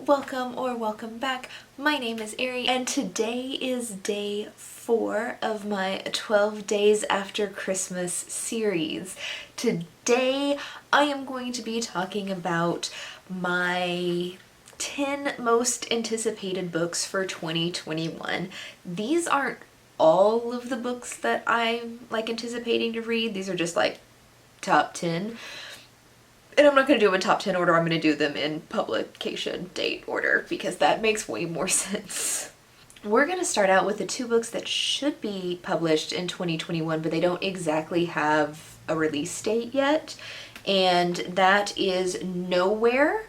welcome or welcome back. My name is Ari and today is day 4 of my 12 Days After Christmas series. Today I am going to be talking about my 10 most anticipated books for 2021. These aren't all of the books that I'm anticipating to read. These are just top 10. And I'm not going to do them in top 10 order, I'm going to do them in publication date order because that makes way more sense. We're going to start out with the 2 books that should be published in 2021, but they don't exactly have a release date yet. And that is Nowhere,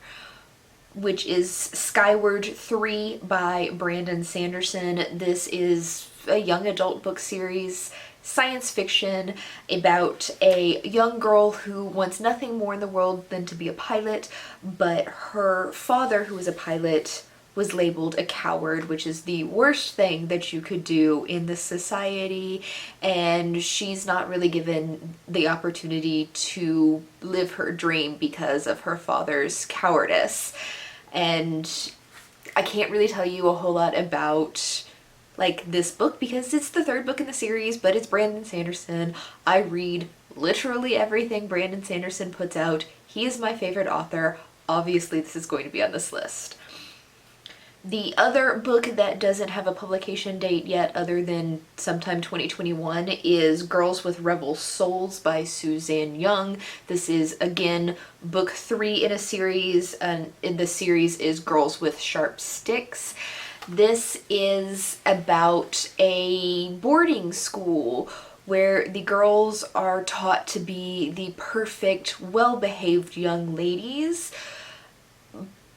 which is Skyward 3 by Brandon Sanderson. This is a young adult book series, science fiction, about a young girl who wants nothing more in the world than to be a pilot, but her father, who is a pilot, was labeled a coward, which is the worst thing that you could do in this society, and she's not really given the opportunity to live her dream because of her father's cowardice. And I can't really tell you a whole lot about this book because it's the 3rd book in the series, but it's Brandon Sanderson. I read literally everything Brandon Sanderson puts out. He is my favorite author. Obviously, this is going to be on this list. The other book that doesn't have a publication date yet other than sometime 2021 is Girls with Rebel Souls by Suzanne Young. This is, again, book 3 in a series, and in the series is Girls with Sharp Sticks. This is about a boarding school where the girls are taught to be the perfect, well-behaved young ladies,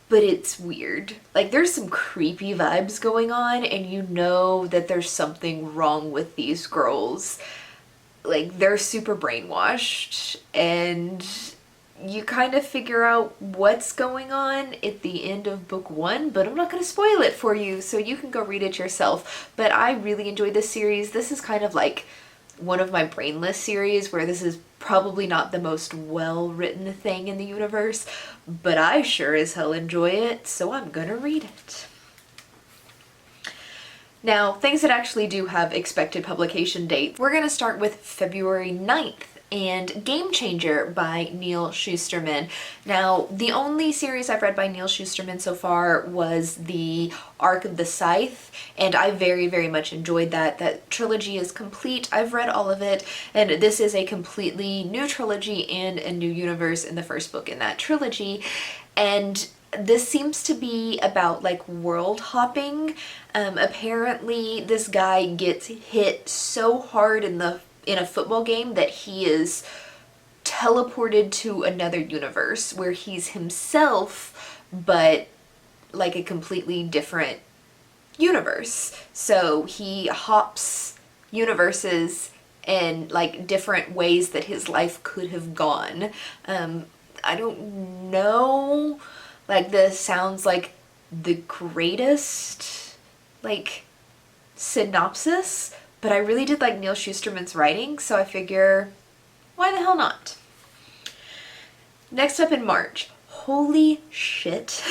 but it's weird. There's some creepy vibes going on, and you know that there's something wrong with these girls. They're super brainwashed, and you kind of figure out what's going on at the end of book 1, but I'm not going to spoil it for you, so you can go read it yourself. But I really enjoyed this series. This is kind of one of my brainless series where this is probably not the most well-written thing in the universe, but I sure as hell enjoy it, so I'm gonna read it. Now, things that actually do have expected publication dates. We're gonna start with February 9th. And Game Changer by Neal Shusterman. Now, the only series I've read by Neal Shusterman so far was the Arc of the Scythe, and I very, very much enjoyed that. That trilogy is complete. I've read all of it, and this is a completely new trilogy and a new universe in the first book in that trilogy. And this seems to be about world hopping. Apparently this guy gets hit so hard in a football game that he is teleported to another universe where he's himself, but a completely different universe. So he hops universes and different ways that his life could have gone. I don't know, this sounds like the greatest synopsis, but I really did like Neal Shusterman's writing, so I figure, why the hell not? Next up in March, holy shit,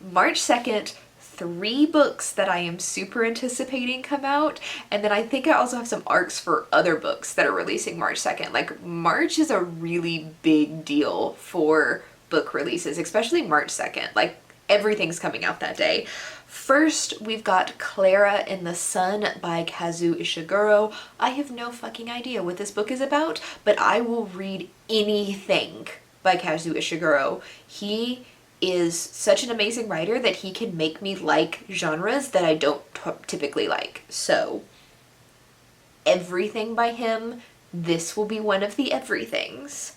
March 2nd, 3 books that I am super anticipating come out, and then I think I also have some arcs for other books that are releasing March 2nd. March is a really big deal for book releases, especially March 2nd. Everything's coming out that day. First, we've got Clara in the Sun by Kazuo Ishiguro. I have no fucking idea what this book is about, but I will read anything by Kazuo Ishiguro. He is such an amazing writer that he can make me like genres that I don't typically like. So, everything by him, this will be one of the everythings.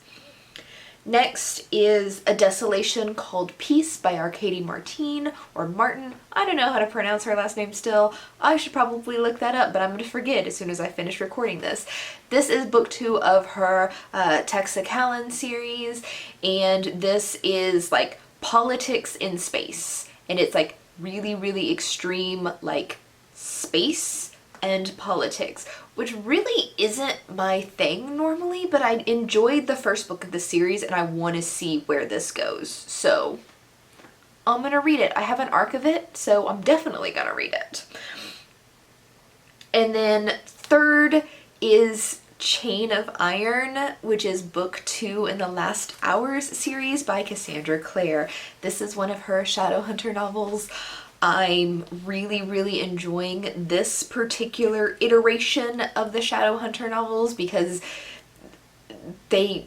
Next is A Desolation Called Peace by Arcady Martin, or Martin. I don't know how to pronounce her last name still. I should probably look that up, but I'm going to forget as soon as I finish recording this. This is book 2 of her Texacalan series, and this is politics in space. And it's really, really extreme space and politics, which really isn't my thing normally, but I enjoyed the first book of the series and I want to see where this goes. So I'm gonna read it. I have an arc of it, so I'm definitely gonna read it. And then third is Chain of Iron, which is book 2 in the Last Hours series by Cassandra Clare. This is one of her Shadowhunter novels. I'm really enjoying this particular iteration of the Shadowhunter novels because they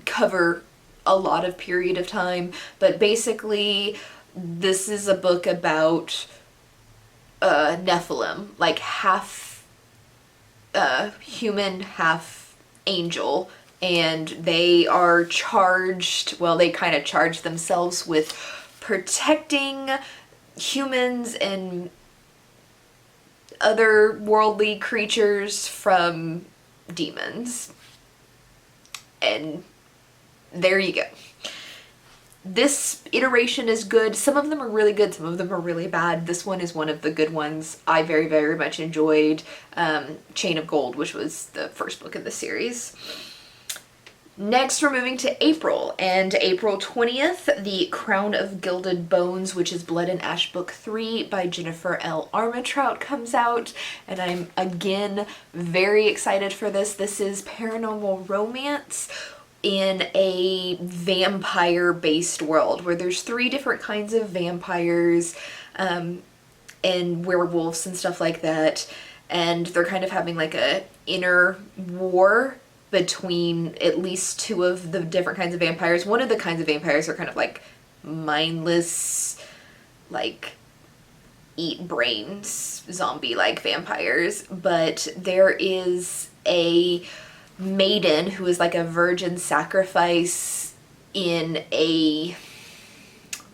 cover a lot of period of time, but basically this is a book about Nephilim, like half human, half angel, and they are charged, well, they kind of charge themselves with protecting humans and other worldly creatures from demons. And there you go. This iteration is good. Some of them are really good, some of them are really bad. This one is one of the good ones. I very much enjoyed Chain of Gold, which was the first book in the series. Next, we're moving to April, and April 20th, The Crown of Gilded Bones, which is Blood and Ash Book 3 by Jennifer L. Armentrout, comes out, and I'm again very excited for this. This is paranormal romance in a vampire-based world where there's 3 different kinds of vampires and werewolves and stuff like that, and they're kind of having like a inner war between at least 2 of the different kinds of vampires. One of the kinds of vampires are kind of like mindless, like eat brains, zombie-like vampires, but there is a maiden who is like a virgin sacrifice in a,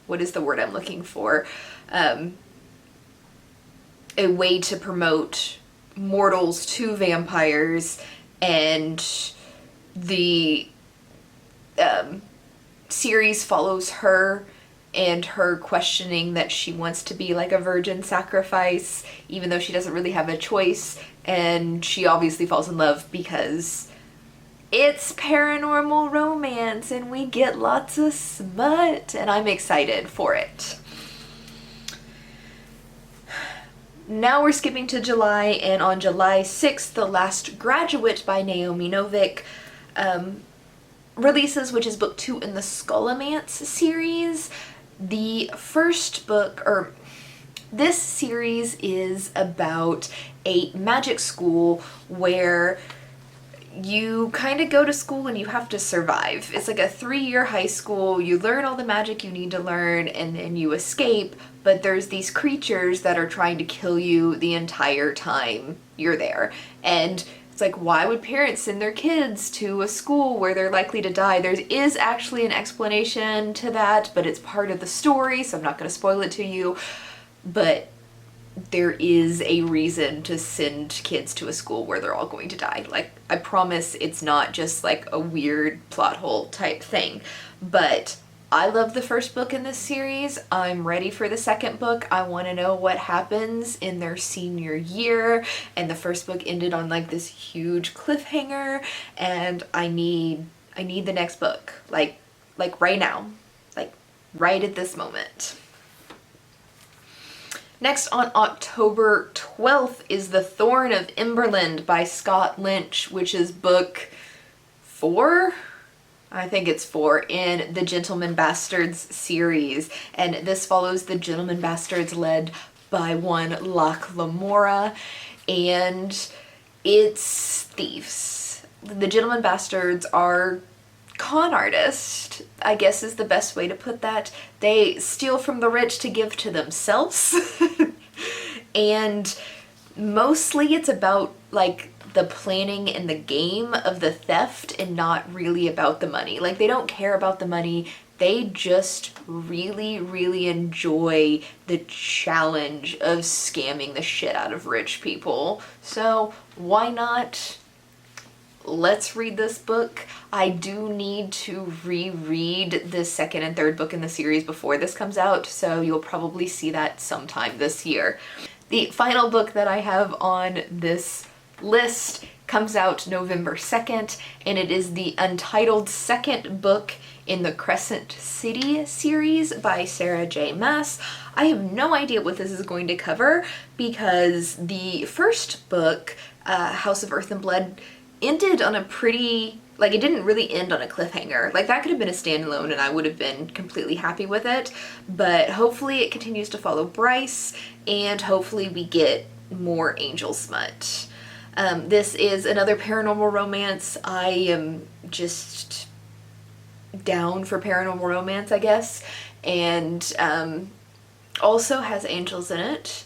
what is the word I'm looking for? A way to promote mortals to vampires, and the series follows her and her questioning that she wants to be like a virgin sacrifice even though she doesn't really have a choice, and she obviously falls in love because it's paranormal romance and we get lots of smut, and I'm excited for it. Now we're skipping to July, and on July 6th, The Last Graduate by Naomi Novik releases, which is book 2 in the Skullomance series. The first book, or this series, is about a magic school where you kind of go to school and you have to survive. It's like a 3-year high school. You learn all the magic you need to learn and then you escape, but there's these creatures that are trying to kill you the entire time you're there. And it's like, why would parents send their kids to a school where they're likely to die? There is actually an explanation to that, but it's part of the story, so I'm not going to spoil it to you. But there is a reason to send kids to a school where they're all going to die. Like, I promise it's not just like a weird plot hole type thing. But I love the first book in this series. I'm ready for the second book. I want to know what happens in their senior year. And the first book ended on like this huge cliffhanger, and I need the next book. Like right now. Like right at this moment. Next, on October 12th, is The Thorn of Imberland by Scott Lynch, which is book 4? I think it's 4 in the Gentleman Bastards series. And this follows the Gentleman Bastards led by one Locke Lamora, and it's thieves. The Gentleman Bastards are con artists, I guess is the best way to put that. They steal from the rich to give to themselves. And mostly it's about like the planning and the game of the theft and not really about the money. Like, they don't care about the money. They just really enjoy the challenge of scamming the shit out of rich people. So why not? Let's read this book. I do need to reread the second and third book in the series before this comes out, so you'll probably see that sometime this year. The final book that I have on this list comes out November 2nd, and it is the untitled second book in the Crescent City series by Sarah J. Maas. I have no idea what this is going to cover because the first book, House of Earth and Blood, ended on a pretty, like, it didn't really end on a cliffhanger. Like, that could have been a standalone and I would have been completely happy with it, but hopefully it continues to follow Bryce, and hopefully we get more angel smut. This is another paranormal romance. I am just down for paranormal romance, I guess, and also has angels in it.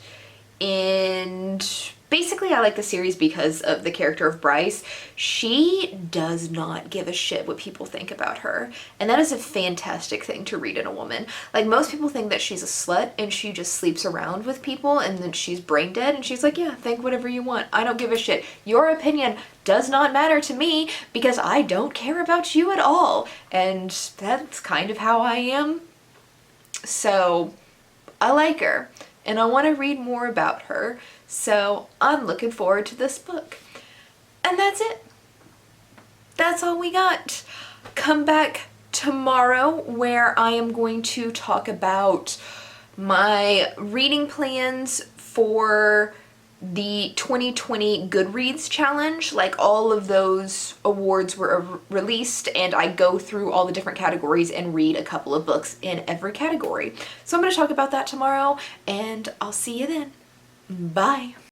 And basically I like the series because of the character of Bryce. She does not give a shit what people think about her, and that is a fantastic thing to read in a woman. Like, most people think that she's a slut and she just sleeps around with people and then she's brain dead, and she's like, yeah, think whatever you want, I don't give a shit, your opinion does not matter to me because I don't care about you at all. And that's kind of how I am. So I like her and I want to read more about her, so I'm looking forward to this book. And that's it. That's all we got. Come back tomorrow where I am going to talk about my reading plans for the 2020 Goodreads challenge. Like, all of those awards were released and I go through all the different categories and read a couple of books in every category. So I'm going to talk about that tomorrow, and I'll see you then. Bye.